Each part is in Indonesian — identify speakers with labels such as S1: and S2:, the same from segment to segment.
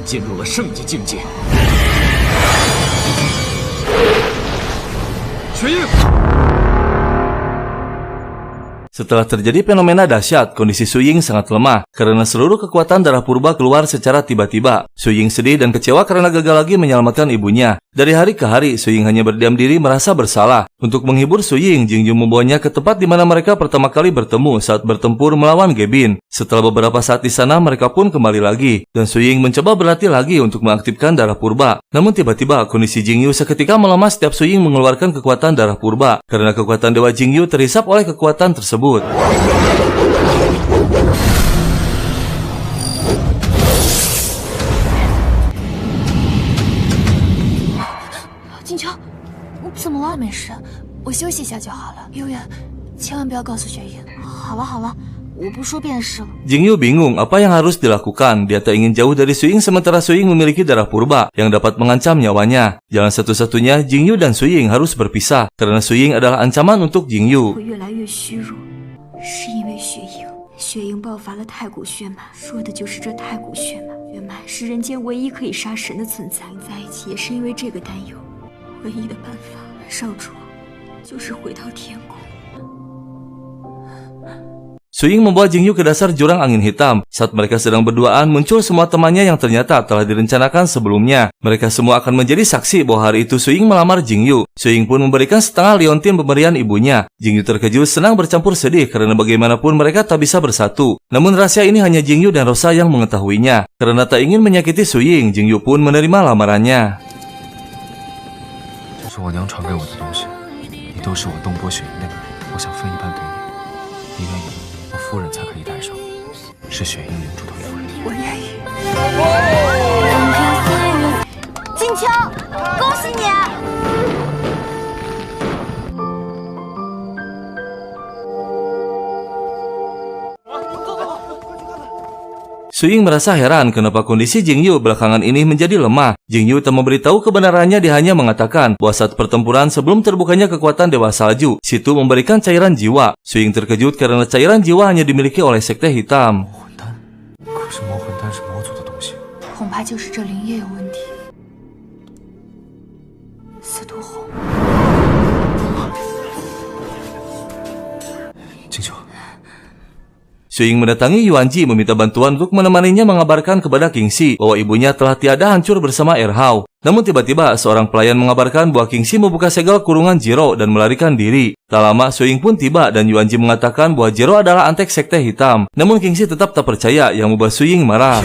S1: 进入了圣级境界。血印。
S2: Setelah terjadi fenomena dahsyat, kondisi Su Ying sangat lemah karena seluruh kekuatan darah purba keluar secara tiba-tiba. Su Ying sedih dan kecewa karena gagal lagi menyelamatkan ibunya. Dari hari ke hari, Su Ying hanya berdiam diri merasa bersalah. Untuk menghibur Su Ying, Jingyu membawanya ke tempat di mana mereka pertama kali bertemu saat bertempur melawan Gebin. Setelah beberapa saat di sana, mereka pun kembali lagi. Dan Su Ying mencoba berlatih lagi untuk mengaktifkan darah purba. Namun tiba-tiba, kondisi Jingyu seketika melemah setiap Su Ying mengeluarkan kekuatan darah purba. Karena kekuatan Dewa Jingyu terhisap oleh kekuatan tersebut.
S3: 金秋，你怎么了？没事，我休息一下就好了。悠远，千万不要告诉雪莹。好了好了，我不说便是了。
S2: Jingyu bingung apa yang harus dilakukan. Dia tak ingin jauh dari Su Ying sementara Su Ying memiliki darah purba yang dapat mengancam nyawanya. Jalan satu-satunya Jingyu dan Su Ying harus berpisah karena Su Ying adalah ancaman untuk Jingyu.
S3: 会越来越虚弱，是因为雪莹。雪莹爆发了太古血脉，说的就是这太古血脉。血脉是人间唯一可以杀神的存在，在一起也是因为这个担忧。唯一的办法，少主，就是回到天宫。
S2: Su Ying membawa Jingyu ke dasar jurang angin hitam. Saat mereka sedang berduaan, muncul semua temannya yang ternyata telah direncanakan sebelumnya. Mereka semua akan menjadi saksi bahwa hari itu Su Ying melamar Jingyu. Su Ying pun memberikan setengah liontin pemberian ibunya. Jingyu terkejut, senang bercampur sedih karena bagaimanapun mereka tak bisa bersatu. Namun rahasia ini hanya Jingyu dan Rosa yang mengetahuinya. Karena tak ingin menyakiti Su Ying, Jingyu pun menerima lamarannya.
S4: 这是我娘传给我的东西，你都是我东波雪莹的女人，我想分一半给你，你愿意？ 我夫人才可以戴上，是雪莹领主的夫人。
S3: 我愿意。金秋，恭喜你！
S2: Su Ying merasa heran kenapa kondisi Jingyu belakangan ini menjadi lemah. Jingyu tak memberitahu kebenarannya, dia hanya mengatakan bahwa saat pertempuran sebelum terbukanya kekuatan Dewa Salju, situ memberikan cairan jiwa. Su Ying terkejut karena cairan jiwa hanya dimiliki oleh Sekte Hitam.
S4: 可是魔魂丹是魔族的东西，
S3: 恐怕就是这灵液有问题。司徒红，
S4: 金秋。
S2: Su Ying mendatangi Yuanji meminta bantuan untuk menemaninya mengabarkan kepada Kingxi bahwa ibunya telah tiada hancur bersama Erhao. Namun tiba-tiba seorang pelayan mengabarkan bahwa Kingxi membuka segel kurungan Jiro dan melarikan diri. Tak lama Su Ying pun tiba dan Yuanji mengatakan bahwa Jiro adalah antek Sekte Hitam. Namun Kingxi tetap tak percaya yang membuat Su Ying marah.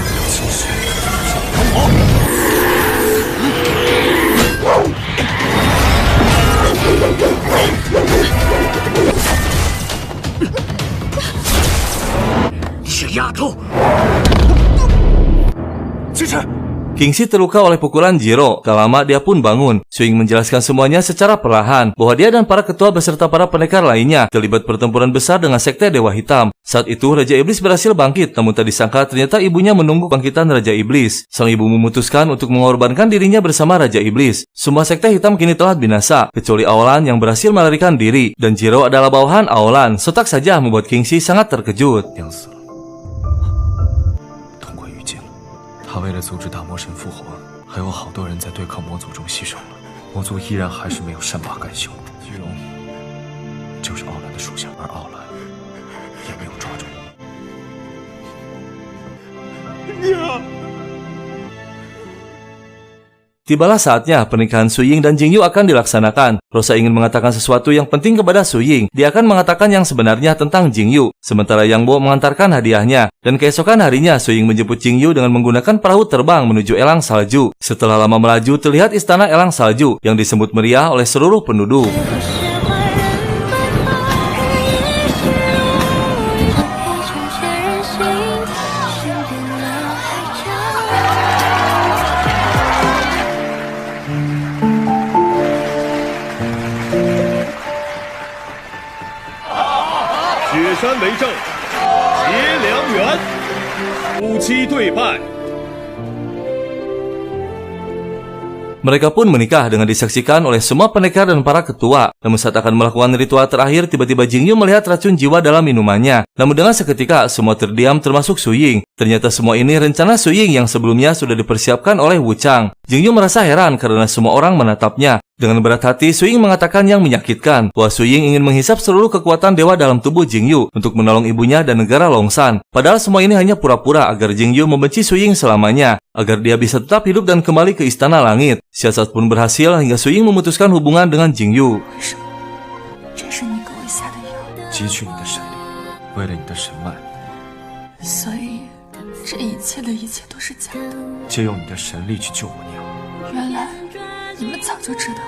S2: Kingxi terluka oleh pukulan Jiro. Tak lama dia pun bangun. Su Ying menjelaskan semuanya secara perlahan bahwa dia dan para ketua beserta para pendekar lainnya terlibat pertempuran besar dengan Sekte Dewa Hitam. Saat itu Raja Iblis berhasil bangkit, namun tak disangka ternyata ibunya menunggu bangkitan Raja Iblis. Sang ibu memutuskan untuk mengorbankan dirinya bersama Raja Iblis. Semua Sekte Hitam kini telah binasa, kecuali Aolan yang berhasil melarikan diri, dan Jiro adalah bawahan Aolan. Sontak saja membuat Kingxi sangat terkejut.
S4: 他为了阻止大魔神复活，还有好多人在对抗魔族中牺牲了。魔族依然还是没有善罢甘休。巨龙就是奥兰的属下，而奥兰也没有抓住。娘。
S2: Tibalah saatnya pernikahan Su Ying dan Jingyu akan dilaksanakan. Rosa ingin mengatakan sesuatu yang penting kepada Su Ying. Dia akan mengatakan yang sebenarnya tentang Jingyu. Sementara Yang Bo mengantarkan hadiahnya. Dan keesokan harinya Su Ying menjemput Jingyu dengan menggunakan perahu terbang menuju Elang Salju. Setelah lama melaju, terlihat istana Elang Salju yang disambut meriah oleh seluruh penduduk. Mereka pun menikah dengan disaksikan oleh semua pendekar dan para ketua. Namun saat akan melakukan ritual terakhir, tiba-tiba Jingyu melihat racun jiwa dalam minumannya. Namun dengan seketika, semua terdiam termasuk Su Ying. Ternyata semua ini rencana Su Ying yang sebelumnya sudah dipersiapkan oleh Wu Chang. Jingyu merasa heran karena semua orang menatapnya. Dengan berat hati, Su Ying mengatakan yang menyakitkan bahwa Su Ying ingin menghisap seluruh kekuatan dewa dalam tubuh Jingyu untuk menolong ibunya dan negara Longshan. Padahal semua ini hanya pura-pura agar Jingyu membenci Su Ying selamanya, agar dia bisa tetap hidup dan kembali ke Istana Langit. Siasat pun berhasil hingga Su Ying memutuskan hubungan dengan Jingyu.
S3: 这是你给我下的药，
S4: 汲取你的神力，为了你的神脉，
S3: 所以这一切的一切都是假的。
S4: 借用你的神力去救我娘。
S3: 原来你们早就知道，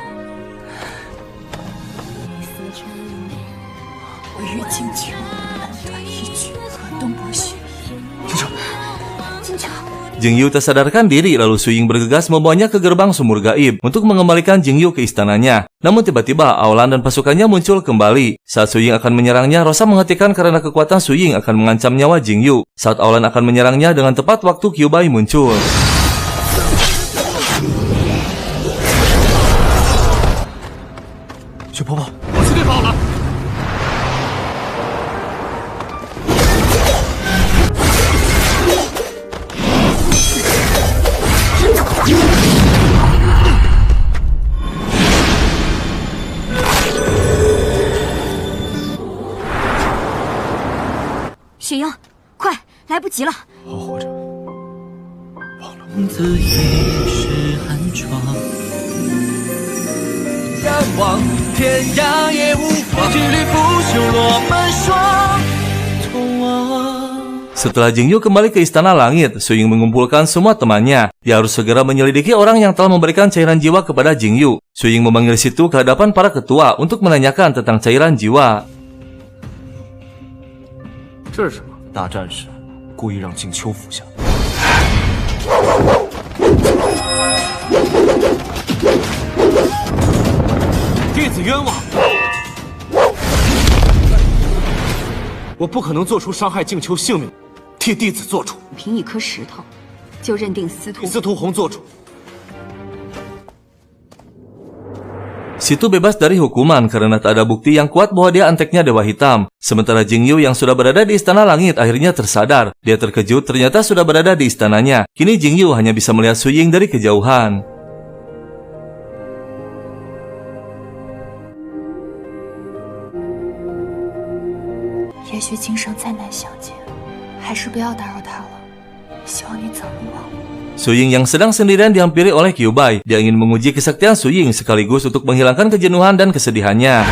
S3: 我与静秋恩断义绝，河东不血。
S4: 静秋，
S3: 静秋。
S2: Jingyu tak sadarkan diri, lalu Su Ying bergegas membawanya ke gerbang sumur gaib untuk mengembalikan Jingyu ke istananya. Namun tiba-tiba Aolan dan pasukannya muncul kembali. Saat Su Ying akan menyerangnya, Rosa menghentikan karena kekuatan Su Ying akan mengancam nyawa Jingyu. Saat Aolan akan menyerangnya, dengan tepat waktu Kyuubi muncul.
S4: 雪婆婆，我去对跑了。
S3: 雪鹰，快，来不及了！
S4: 好好活着，忘了。
S1: 自也是寒窗，仰望天涯也无妨，几缕不朽落满霜。痛啊！
S2: Setelah Jingyu kembali ke Istana Langit, Su Ying mengumpulkan semua temannya. Dia harus segera menyelidiki orang yang telah memberikan cairan jiwa kepada Jingyu. Su Ying memanggil Situ ke hadapan para ketua untuk menanyakan tentang cairan jiwa.
S4: 这是什么？大战士故意让静秋服下。弟子冤枉！我不可能做出伤害静秋性命，替弟子做主。
S3: 凭一颗石头，就认定司徒。
S4: 司徒红做主。
S2: Situ bebas dari hukuman karena tak ada bukti yang kuat bahwa dia anteknya Dewa Hitam. Sementara Jingyu yang sudah berada di Istana Langit akhirnya tersadar. Dia terkejut ternyata sudah berada di istananya. Kini Jingyu hanya bisa melihat Su Ying dari kejauhan. Su Ying yang sedang sendirian dihampiri oleh Kyuubi. Dia ingin menguji kesaktian Su Ying sekaligus untuk menghilangkan kejenuhan dan kesedihannya.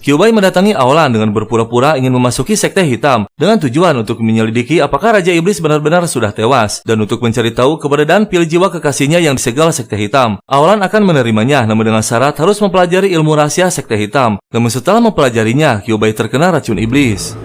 S2: Kyuubi mendatangi Aolan dengan berpura-pura ingin memasuki Sekte Hitam dengan tujuan untuk menyelidiki apakah Raja Iblis benar-benar sudah tewas dan untuk mencari tahu keberadaan pil jiwa kekasihnya yang disegel Sekte Hitam. Aolan akan menerimanya namun dengan syarat harus mempelajari ilmu rahasia Sekte Hitam. Namun setelah mempelajarinya, Kyuubi terkena racun iblis.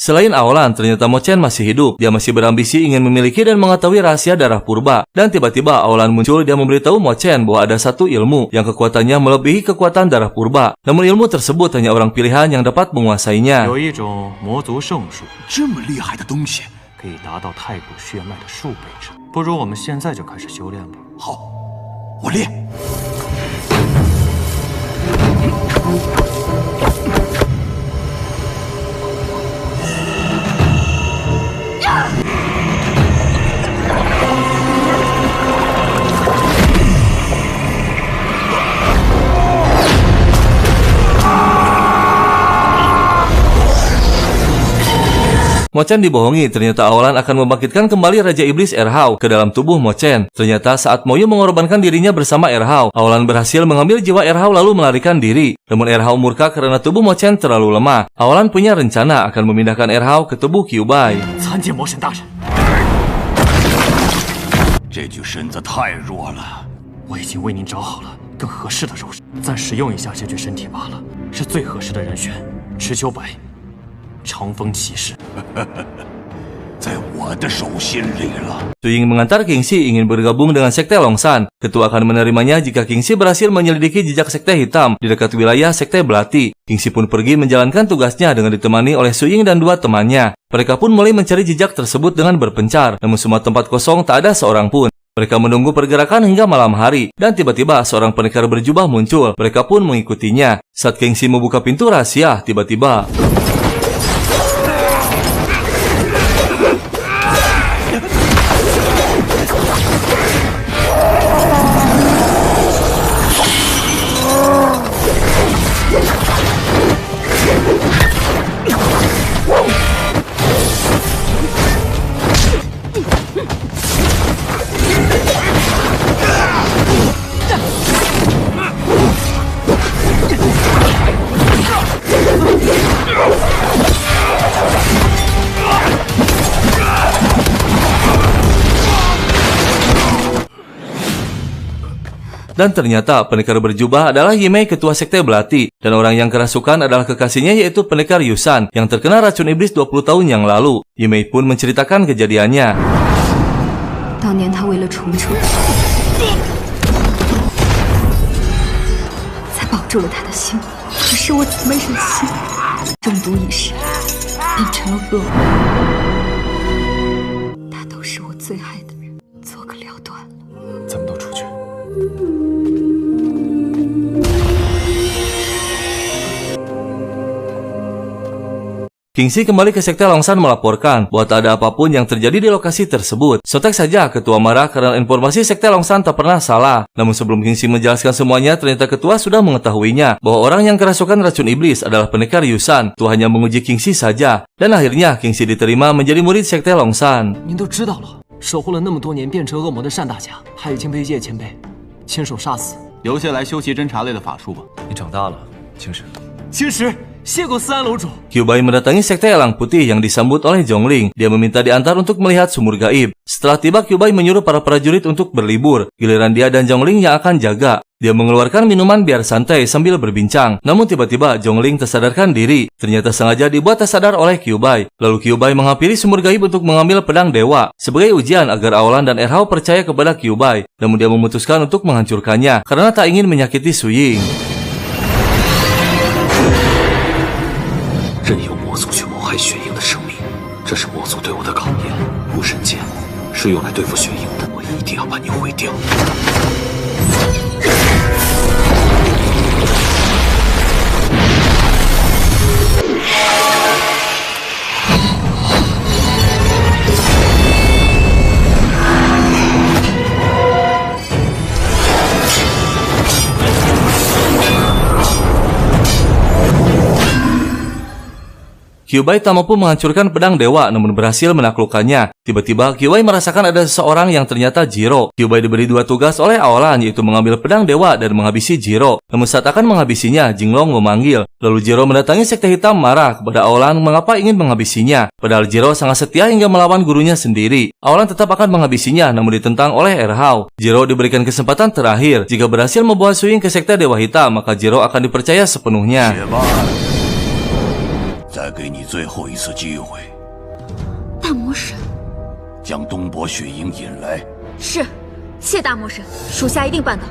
S2: Selain Aolan, ternyata Mo Chen masih hidup. Dia masih berambisi ingin memiliki dan mengetahui rahasia darah purba. Dan tiba-tiba Aolan muncul, dia memberitahu Mo Chen bahwa ada satu ilmu yang kekuatannya melebihi kekuatan darah purba. Namun ilmu tersebut hanya orang pilihan yang dapat menguasainya.
S4: 有一种魔族圣术，
S5: 这么厉害的东西，
S4: 可以达到太古血脉的数倍之多。不如我们现在就开始修炼吧。
S5: 好，我练。
S2: Mo Chen dibohongi, ternyata Aolan akan membangkitkan kembali Raja Iblis Erhao ke dalam tubuh Mo Chen. Ternyata saat Mo Yu mengorbankan dirinya bersama Erhao, Aolan berhasil mengambil jiwa Erhao lalu melarikan diri. Namun Erhao murka karena tubuh Mo Chen terlalu lemah. Aolan punya rencana akan memindahkan Erhao ke tubuh Kyuubi.
S4: 参见魔神大人。
S5: 这具身子太弱了，
S6: 我已经为您找好了更合适的肉身，暂时用一下这具身体罢了，是最合适的人选。池秋白，长风骑士。
S5: 在我的手心里了。
S2: Su Ying mengantar Kingxi ingin bergabung dengan Sekte Longsan. Ketua akan menerimanya jika Kingxi berhasil menyelidiki jejak Sekte Hitam di dekat wilayah Sekte Belati. Kingxi pun pergi menjalankan tugasnya dengan ditemani oleh Su Ying dan dua temannya. Mereka pun mulai mencari jejak tersebut dengan berpencar, namun semua tempat kosong tak ada seorang pun. Mereka menunggu pergerakan hingga malam hari, dan tiba-tiba seorang pendekar berjubah muncul. Mereka pun mengikutinya. Saat Kingxi membuka pintu rahasia, tiba-tiba dan ternyata pendekar berjubah adalah Yimei, ketua Sekte Belati, dan orang yang kerasukan adalah kekasihnya yaitu pendekar Yusan yang terkena racun iblis 20 tahun yang lalu. Yimei pun menceritakan kejadiannya.
S3: 当年他为了重生，才保住了他的心，可是我怎么忍心？中毒已逝，变成了恶魔。他都是我最爱的人，做个了断了。
S4: 咱们都出去。
S2: Kingxi kembali ke Sekte Longsan melaporkan bahwa tak ada apapun yang terjadi di lokasi tersebut. Sontak saja ketua marah karena informasi Sekte Longsan tak pernah salah. Namun sebelum Kingxi menjelaskan semuanya, ternyata ketua sudah mengetahuinya bahwa orang yang kerasukan racun iblis adalah pendekar Yusan. Ketua hanya menguji Kingxi saja. Dan akhirnya Kingxi diterima menjadi murid Sekte Longsan.
S6: 您都知道了，守护了那么多年变成恶魔的单大侠，还有金杯界前辈，亲手杀死。
S7: 留下来修习侦查类的法术吧。
S4: 你长大了，青石。
S6: 青石，谢过思安楼主。
S2: Kyubai mendatangi Sekte Elang Putih yang disambut oleh Zhongling. Dia meminta diantar untuk melihat sumur gaib. Setelah tiba, Kyubai menyuruh para prajurit untuk berlibur. Giliran dia dan Zhongling yang akan jaga. Dia mengeluarkan minuman biar santai sambil berbincang. Namun tiba-tiba Zhongling tersadarkan diri. Ternyata sengaja dibuat tersadar oleh Kyubai. Lalu Kyubai menghampiri sumur gaib untuk mengambil pedang dewa sebagai ujian agar Aolan dan Erhao percaya kepada Kyubai. Namun dia memutuskan untuk menghancurkannya karena tak ingin menyakiti Su Ying.
S4: 任由魔族去谋害雪鹰的生命，这是魔族对我的考验。无神剑是用来对付雪鹰的，我一定要把你毁掉。 Kyubai tak mampu menghancurkan pedang dewa namun berhasil menaklukkannya. Tiba-tiba Kyubai merasakan ada seseorang yang ternyata Jiro. Kyubai diberi dua tugas oleh Aolan, yaitu mengambil pedang dewa dan menghabisi Jiro. Namun saat akan menghabisinya, Jinglong memanggil. Lalu Jiro mendatangi Sekte Hitam marah kepada Aolan mengapa ingin menghabisinya. Padahal Jiro sangat setia hingga melawan gurunya sendiri. Aolan tetap akan menghabisinya namun ditentang oleh Erhao. Jiro diberikan kesempatan terakhir. Jika berhasil membawa Su Ying ke Sekte Dewa Hitam, maka Jiro akan dipercaya sepenuhnya.
S5: 再给你最后一次机会，
S3: 大魔神，
S5: 将东伯雪鹰引来。
S3: 是，谢大魔神，属下一定办到。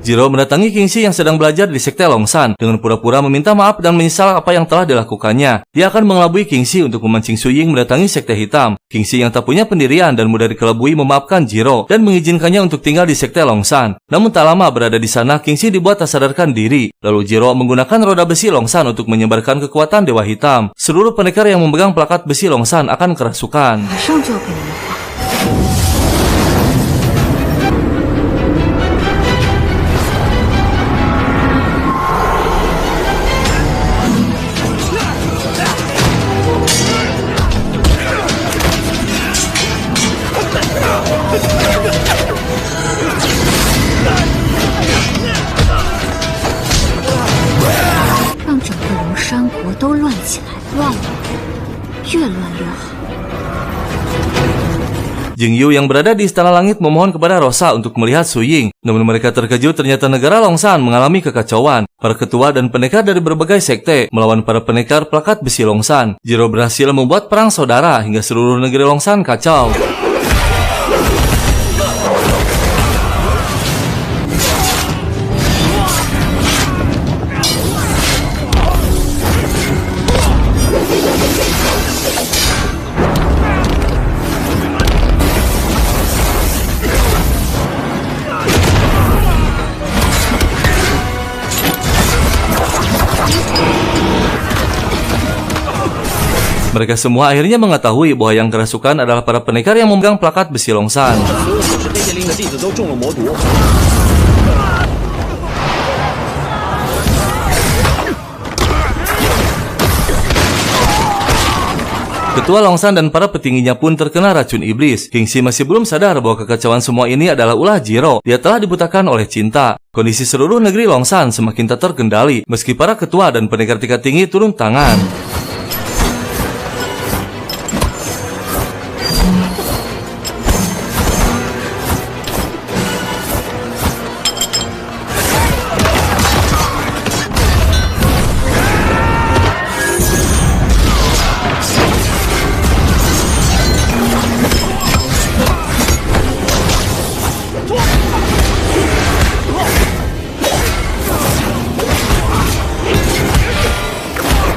S2: Jiro mendatangi Kingxi yang sedang belajar di Sekte Longsan dengan pura-pura meminta maaf dan menyesal apa yang telah dilakukannya. Dia akan mengelabui Kingxi untuk memancing Su Ying mendatangi Sekte Hitam. Kingxi yang tak punya pendirian dan mudah dikelabui memaafkan Jiro dan mengizinkannya untuk tinggal di Sekte Longsan. Namun tak lama berada di sana, Kingxi dibuat tak sadarkan diri. Lalu Jiro menggunakan roda besi Longsan untuk menyebarkan kekuatan Dewa Hitam. Seluruh pendekar yang memegang plakat besi Longsan akan kerasukan.
S3: 马上就要被你们画。 让整个龙山国都乱起来，乱了，越乱越好。
S2: Jing Yu yang berada di Istana Langit memohon kepada Rosa untuk melihat Su Ying. Namun mereka terkejut ternyata negara Longshan mengalami kekacauan. Para ketua dan pendekar dari berbagai sekte melawan para pendekar plakat besi Longshan. Jiro berhasil membuat perang saudara hingga seluruh negeri Longshan kacau. Mereka semua akhirnya mengetahui bahwa yang kerasukan adalah para pendekar yang memegang plakat besi Longshan. Ketua Longshan dan para petingginya pun terkena racun iblis. Kingxi masih belum sadar bahwa kekacauan semua ini adalah ulah Jiro. Dia telah dibutakan oleh cinta. Kondisi seluruh negeri Longshan semakin tak terkendali meski para ketua dan pendekar tingkat tinggi turun tangan.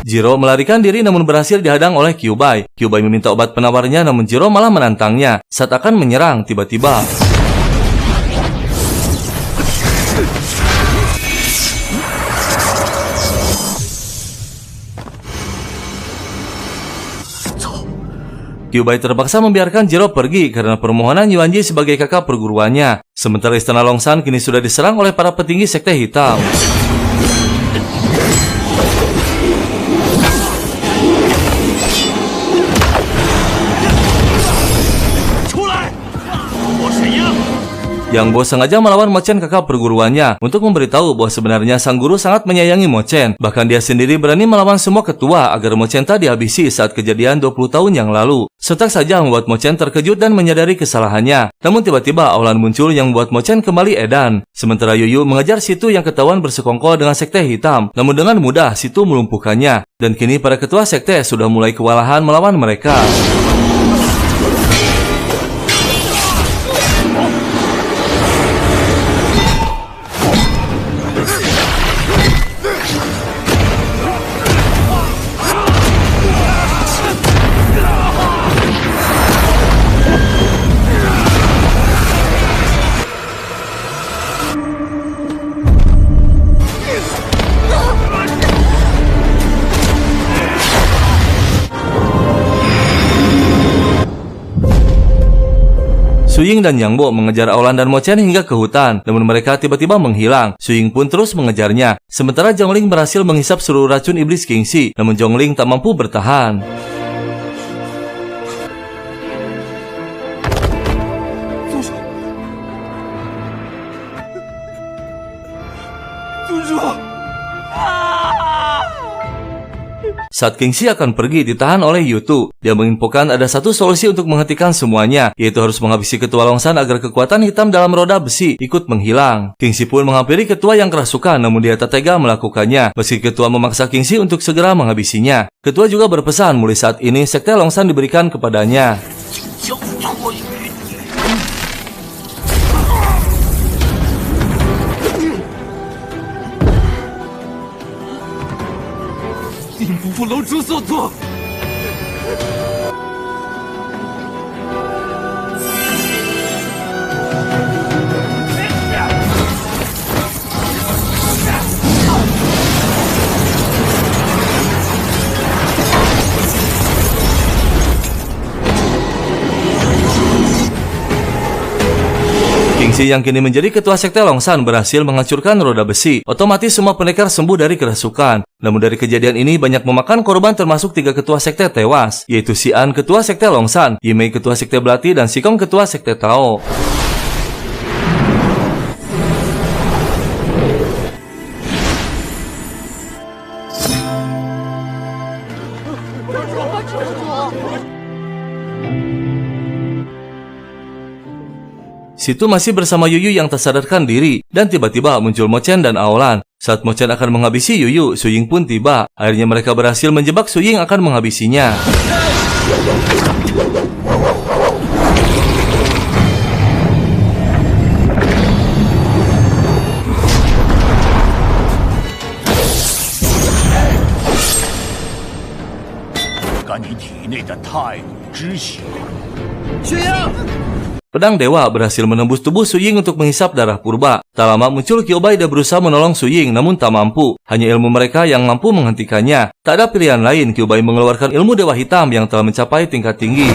S2: Jiro melarikan diri namun berhasil dihadang oleh Kyuubi. Kyuubi meminta obat penawarnya namun Jiro malah menantangnya. Saat akan menyerang, tiba-tiba Kyuubi terpaksa membiarkan Jiro pergi karena permohonan Yuanji sebagai kakak perguruannya. Sementara Istana Longshan kini sudah diserang oleh para petinggi sekte hitam. Yang Bo sengaja melawan Mo Chen kakak perguruannya untuk memberitahu bahwa sebenarnya sang guru sangat menyayangi Mo Chen. Bahkan dia sendiri berani melawan semua ketua agar Mo Chen tak dihabisi saat kejadian 20 tahun yang lalu. Sontak saja membuat Mo Chen terkejut dan menyadari kesalahannya. Namun tiba-tiba awalan muncul yang membuat Mo Chen kembali edan. Sementara Yuyu mengejar Situ yang ketahuan bersekongkol dengan sekte hitam. Namun dengan mudah Situ melumpuhkannya. Dan kini para ketua sekte sudah mulai kewalahan melawan mereka. Su Ying dan Yang Bo mengejar Aolan dan Mo Chen hingga ke hutan, namun mereka tiba-tiba menghilang. Su Ying pun terus mengejarnya. Sementara Zhongling berhasil menghisap seluruh racun iblis Kingxi, namun Zhongling tak mampu bertahan. Saat Kingxi akan pergi ditahan oleh Yutu, dia menginfokan ada satu solusi untuk menghentikan semuanya, yaitu harus menghabisi ketua Longshan agar kekuatan hitam dalam roda besi ikut menghilang. Kingxi pun menghampiri ketua yang kerasukan, namun dia tak tega melakukannya, meski ketua memaksa Kingxi untuk segera menghabisinya. Ketua juga berpesan mulai saat ini sekte Longshan diberikan kepadanya. Kingxi yang kini menjadi ketua sekte Longshan berhasil menghancurkan roda besi. Otomatis semua pendekar sembuh dari kerasukan. Namun dari kejadian ini banyak memakan korban termasuk 3 ketua sekte tewas, yaitu Xian ketua sekte Longshan, Yimei ketua sekte Belati, dan Xikong ketua sekte Tao. situ masih bersama Yuyu yang tak sadarkan diri, dan tiba-tiba muncul Mo Chen dan Aolan. Saat Mo Chen akan menghabisi Yuyu, Su Ying pun tiba. Akhirnya mereka berhasil menjebak Su Ying akan menghabisinya. Pedang dewa berhasil menembus tubuh Su Ying untuk menghisap darah purba. Tak lama muncul Kyuubi dan berusaha menolong Su Ying, namun tak mampu. Hanya ilmu mereka yang mampu menghentikannya. Tak ada pilihan lain, Kyuubi mengeluarkan ilmu dewa hitam yang telah mencapai tingkat tinggi.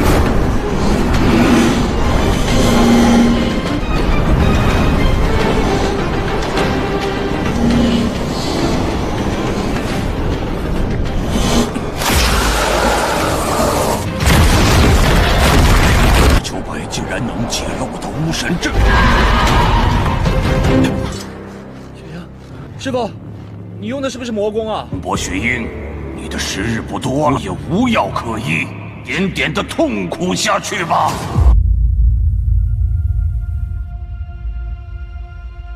S7: 师傅，你用的是不是魔功啊？
S5: 薄雪鹰，你的时日不多了，也无药可医，点点的痛苦下去吧。